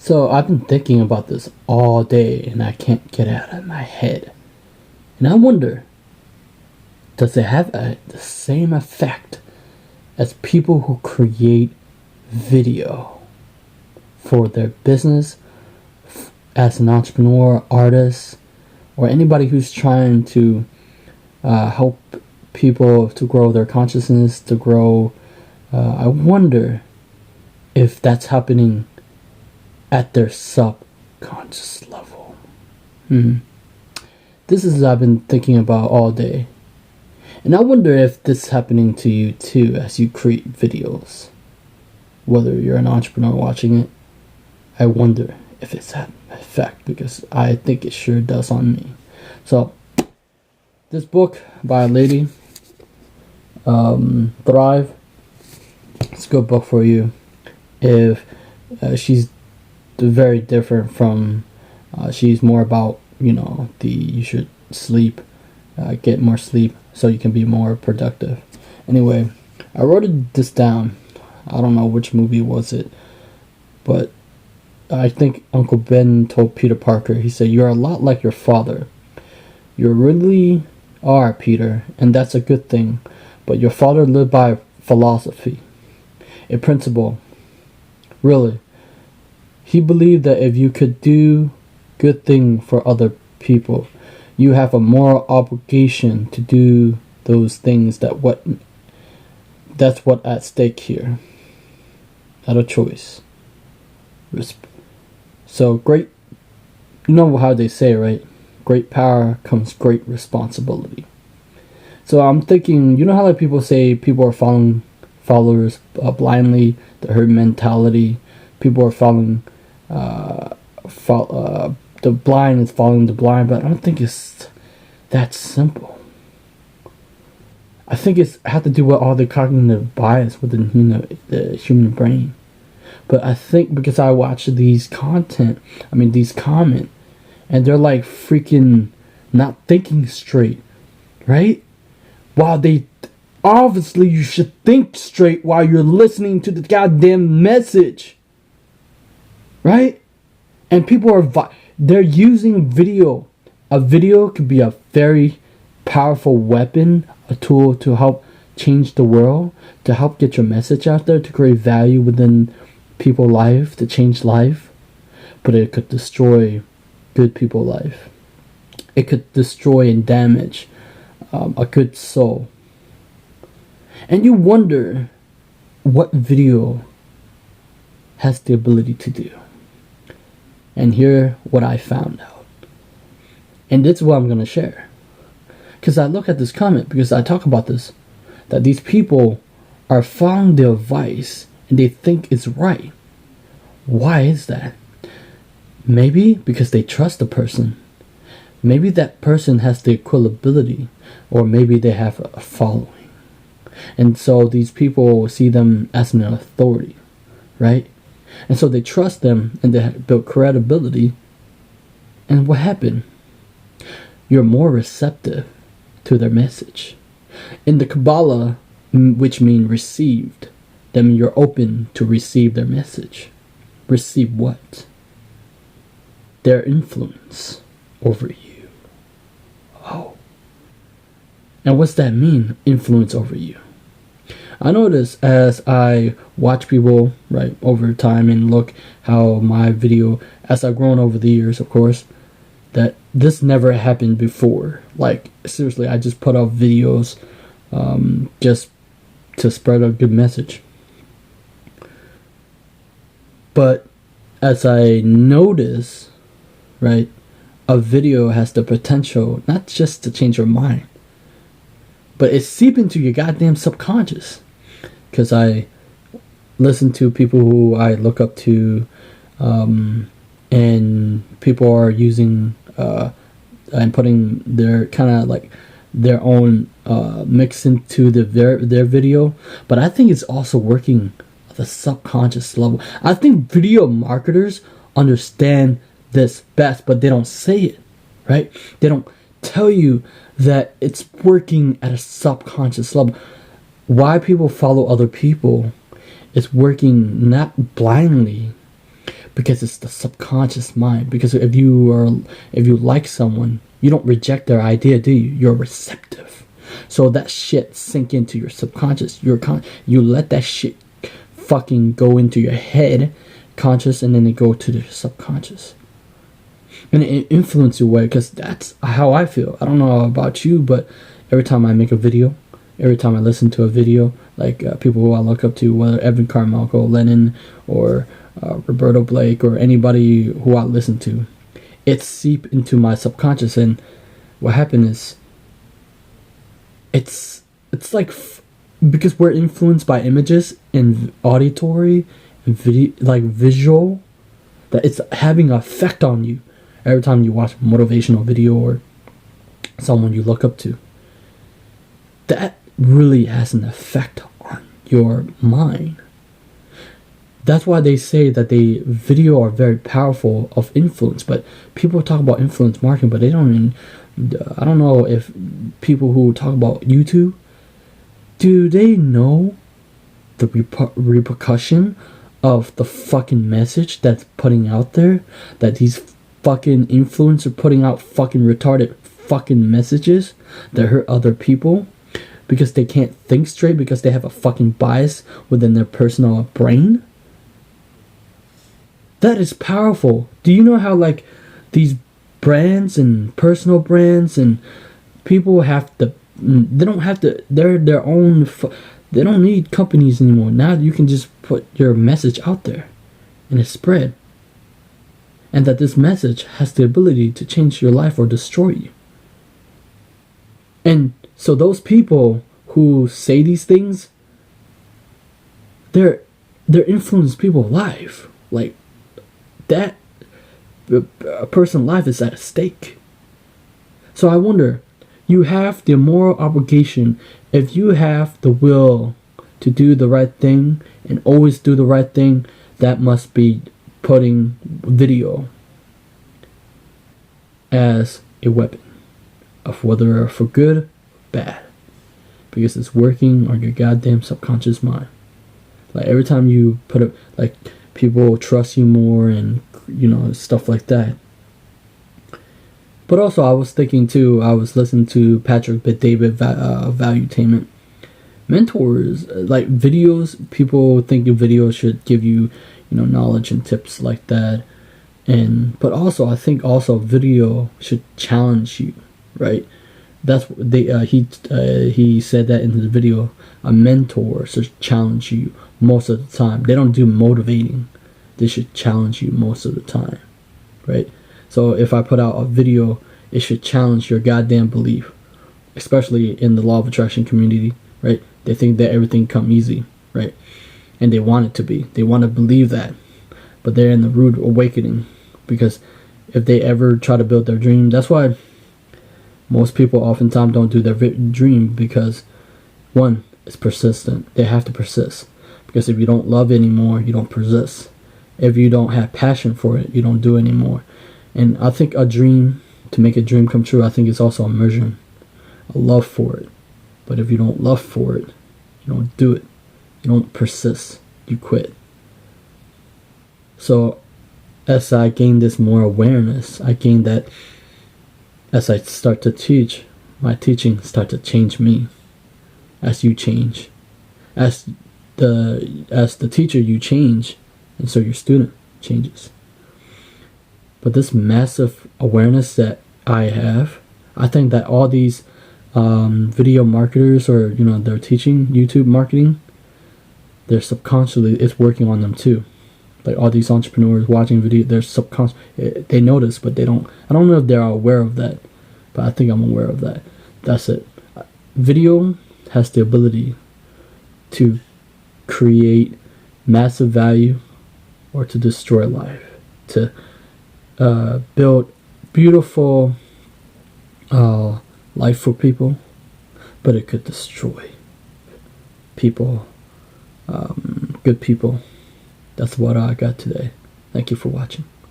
So I've been thinking about this all day and I can't get it out of my head. And I wonder, does it have the same effect as people who create video for their business as an entrepreneur, artist, or anybody who's trying to help people to grow their consciousness, to grow. I wonder if that's happening at their subconscious level. This is what I've been thinking about all day. And I wonder if this is happening to you too as you create videos. Whether you're an entrepreneur watching it, I wonder if it's had an effect, because I think it sure does on me. So, this book by a lady, Thrive, it's a good book for you. If she's very different from, she's more about, you should sleep, get more sleep so you can be more productive. Anyway, I wrote this down. I don't know which movie was it, but I think Uncle Ben told Peter Parker, he said, "You're a lot like your father. You really are, Peter, and that's a good thing. But your father lived by philosophy, a principle. Really. He believed that if you could do good thing for other people, you have a moral obligation to do those things. That's what at stake here. Not a choice. So great, you know how they say, right? Great power comes great responsibility. So I'm thinking, you know how like people say people are following followers blindly, the herd mentality. People are following, the blind is following the blind, but I don't think it's that simple. I think it's had to do with all the cognitive bias within the human brain. But I think because I watch these comments, and they're like freaking not thinking straight, right? While they, obviously you should think straight while you're listening to the goddamn message, right? And people they're using video. A video could be a very powerful weapon, a tool to help change the world, to help get your message out there, to create value within people's life, to change life. But it could destroy good people's life. It could destroy and damage a good soul. And you wonder what video has the ability to do. And here what I found out. And this is what I'm going to share. Because I look at this comment, because I talk about this, that these people are following the advice and they think it's right. Why is that? Maybe because they trust the person. Maybe that person has the equability, or maybe they have a following. And so these people see them as an authority, right? And so they trust them and they build credibility. And what happened? You're more receptive to their message. In the Kabbalah, which means received, then you're open to receive their message. Receive what? Their influence over you. Oh. And what's that mean, influence over you? I notice as I watch people, right, over time and look how my video, as I've grown over the years, of course, that this never happened before. Like, seriously, I just put out videos just to spread a good message. But as I notice, right, a video has the potential not just to change your mind, but it seeps into your goddamn subconscious. Because I listen to people who I look up to, and people are using and putting their kind of like their own mix into their video. But I think it's also working at the subconscious level. I think video marketers understand this best, but they don't say it, right? They don't tell you that it's working at a subconscious level. Why people follow other people is working not blindly, because it's the subconscious mind. Because if you like someone, you don't reject their idea, do you? You're receptive. So that shit sink into your subconscious. You let that shit fucking go into your head, conscious, and then it go to the subconscious, and it influences your way. Because that's how I feel. I don't know about you, but every time I make a video, every time I listen to a video, like people who I look up to, whether Evan Carmichael, Lennon, or Roberto Blake, or anybody who I listen to, it seep into my subconscious. And what happened is, it's like because we're influenced by images and auditory and video, like visual, that it's having an effect on you every time you watch a motivational video or someone you look up to. That really has an effect on your mind. That's why they say that video are very powerful of influence. But people talk about influence marketing, but they don't even, I don't know if people who talk about YouTube, do they know the repercussion of the fucking message that's putting out there? That these fucking influencers putting out fucking retarded fucking messages that hurt other people because they can't think straight, because they have a fucking bias within their personal brain? That is powerful. Do you know how, like, these brands and personal brands and people have to, they don't have to, they're their own, they don't need companies anymore. Now you can just put your message out there and it spread. And that this message has the ability to change your life or destroy you. And so those people who say these things, they're influencing people's life. Like, that a person's life is at stake. So I wonder, you have the moral obligation, if you have the will to do the right thing and always do the right thing, that must be putting video as a weapon of whether for good or bad, because it's working on your goddamn subconscious mind. Like, every time you put it, like, people trust you more and, you know, stuff like that. But also, I was thinking too, I was listening to Patrick Bet-David, Valuetainment. Mentors, like videos, people think videos should give you, you know, knowledge and tips like that. But also, I think also video should challenge you, right? That's what he said that in his video. A mentor should challenge you most of the time. They don't do motivating. They should challenge you most of the time, right? So if I put out a video, it should challenge your goddamn belief, especially in the law of attraction community, right? They think that everything come easy, right? And they want it to be. They want to believe that, but they're in the rude awakening, because if they ever try to build their dream, that's why most people oftentimes don't do their dream, because one, it's persistent. They have to persist, because if you don't love it anymore, you don't persist. If you don't have passion for it, you don't do it anymore. And I think a dream, to make a dream come true, I think it's also immersion, a love for it. But if you don't love for it, you don't do it. You don't persist. You quit. So as I gain this more awareness, I gain that as I start to teach, my teaching start to change me. As you change, as the teacher, you change, and so your student changes. But this massive awareness that I have, I think that all these video marketers, or, you know, they're teaching YouTube marketing, they're subconsciously, it's working on them too. Like all these entrepreneurs watching video, they're subconscious, they notice, but they don't, I don't know if they're aware of that, but I think I'm aware of that. That's it. Video has the ability to create massive value or to destroy life, to build beautiful life for people, but it could destroy people, good people. That's what I got today. Thank you for watching.